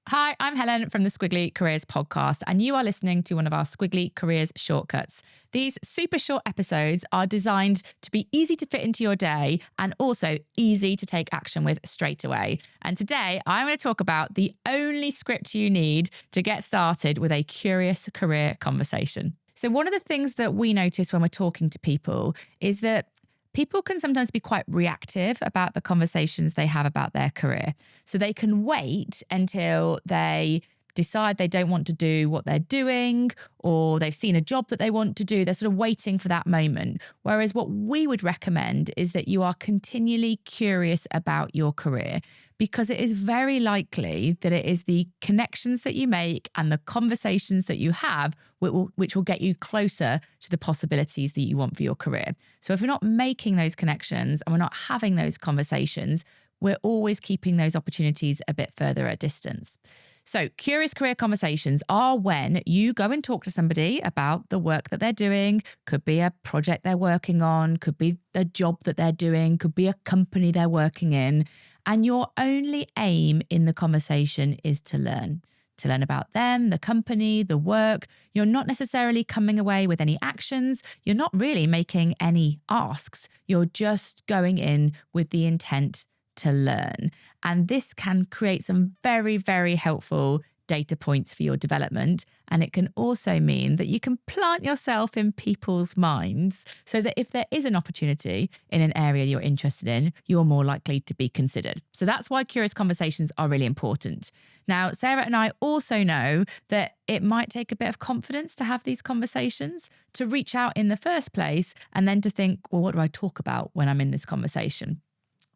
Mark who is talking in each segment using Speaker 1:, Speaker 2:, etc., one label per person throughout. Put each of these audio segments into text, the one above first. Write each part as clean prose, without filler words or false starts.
Speaker 1: Hi, I'm Helen from the Squiggly Careers podcast, and you are listening to one of our Squiggly Careers Shortcuts. These super short episodes are designed to be easy to fit into your day and also easy to take action with straight away. And today I'm going to talk about the only script you need to get started with a curious career conversation. So one of the things that we notice when we're talking to people is that people can sometimes be quite reactive about the conversations they have about their career. So they can wait until they decide they don't want to do what they're doing, or they've seen a job that they want to do. They're sort of waiting for that moment. Whereas what we would recommend is that you are continually curious about your career, because it is very likely that it is the connections that you make and the conversations that you have which will get you closer to the possibilities that you want for your career. So if we're not making those connections and we're not having those conversations, we're always keeping those opportunities a bit further at distance. So curious career conversations are when you go and talk to somebody about the work that they're doing. Could be a project they're working on, could be a job that they're doing, could be a company they're working in. And your only aim in the conversation is to learn about them, the company, the work. You're not necessarily coming away with any actions. You're not really making any asks. You're just going in with the intent to learn. And this can create some very, very helpful data points for your development. And it can also mean that you can plant yourself in people's minds so that if there is an opportunity in an area you're interested in, you're more likely to be considered. So that's why curious conversations are really important. Now, Sarah and I also know that it might take a bit of confidence to have these conversations, to reach out in the first place, and then to think, well, what do I talk about when I'm in this conversation?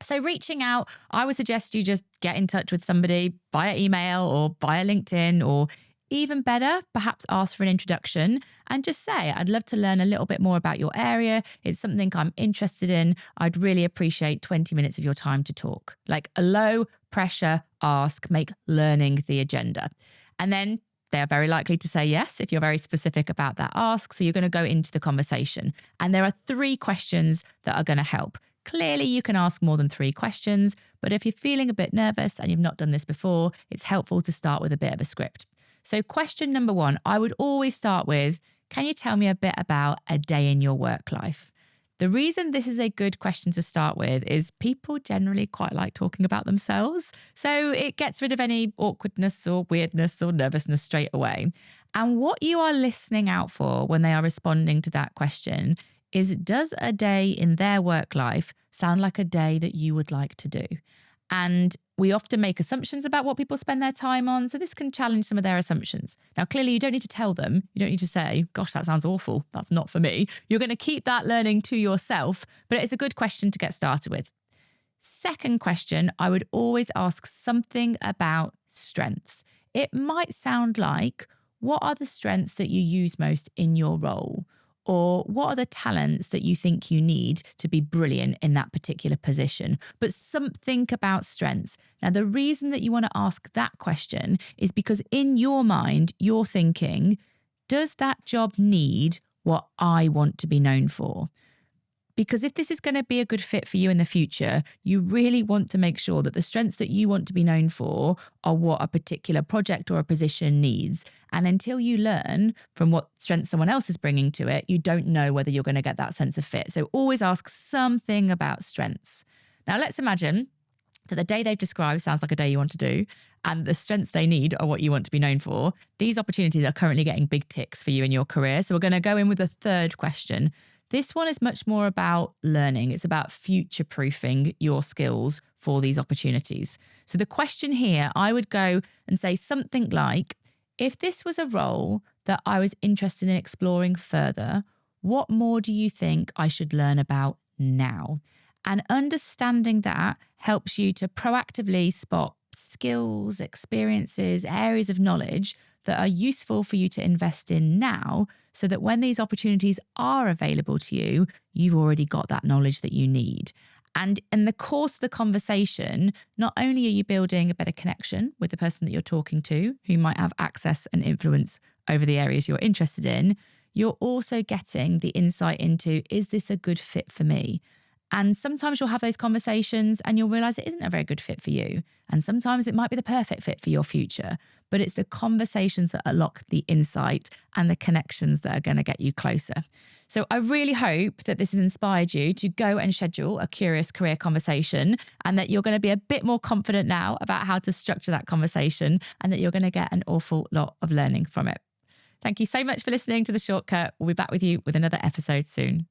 Speaker 1: So reaching out, I would suggest you just get in touch with somebody via email or via LinkedIn, or even better, perhaps ask for an introduction and just say, I'd love to learn a little bit more about your area. It's something I'm interested in. I'd really appreciate 20 minutes of your time to talk. Like a low pressure ask, make learning the agenda. And then they're very likely to say yes if you're very specific about that ask. So you're going to go into the conversation. And there are 3 questions that are going to help. Clearly, you can ask more than 3 questions, but if you're feeling a bit nervous and you've not done this before, it's helpful to start with a bit of a script. So question number 1, I would always start with, can you tell me a bit about a day in your work life? The reason this is a good question to start with is people generally quite like talking about themselves. So it gets rid of any awkwardness or weirdness or nervousness straight away. And what you are listening out for when they are responding to that question is, does a day in their work life sound like a day that you would like to do? And we often make assumptions about what people spend their time on, so this can challenge some of their assumptions. Now, clearly, you don't need to tell them. You don't need to say, gosh, that sounds awful. That's not for me. You're going to keep that learning to yourself, but it's a good question to get started with. Second question, I would always ask something about strengths. It might sound like, what are the strengths that you use most in your role? Or what are the talents that you think you need to be brilliant in that particular position? But something about strengths. Now, the reason that you want to ask that question is because in your mind, you're thinking, does that job need what I want to be known for? Because if this is going to be a good fit for you in the future, you really want to make sure that the strengths that you want to be known for are what a particular project or a position needs. And until you learn from what strengths someone else is bringing to it, you don't know whether you're going to get that sense of fit. So always ask something about strengths. Now, let's imagine that the day they've described sounds like a day you want to do, and the strengths they need are what you want to be known for. These opportunities are currently getting big ticks for you in your career. So we're going to go in with a third question. This one is much more about learning. It's about future-proofing your skills for these opportunities. So the question here, I would go and say something like, if this was a role that I was interested in exploring further, what more do you think I should learn about now? And understanding that helps you to proactively spot skills, experiences, areas of knowledge that are useful for you to invest in now, so that when these opportunities are available to you, you've already got that knowledge that you need. And in the course of the conversation, not only are you building a better connection with the person that you're talking to, who might have access and influence over the areas you're interested in, you're also getting the insight into, is this a good fit for me? And sometimes you'll have those conversations and you'll realize it isn't a very good fit for you. And sometimes it might be the perfect fit for your future, but it's the conversations that unlock the insight and the connections that are going to get you closer. So I really hope that this has inspired you to go and schedule a curious career conversation, and that you're going to be a bit more confident now about how to structure that conversation, and that you're going to get an awful lot of learning from it. Thank you so much for listening to The Shortcut. We'll be back with you with another episode soon.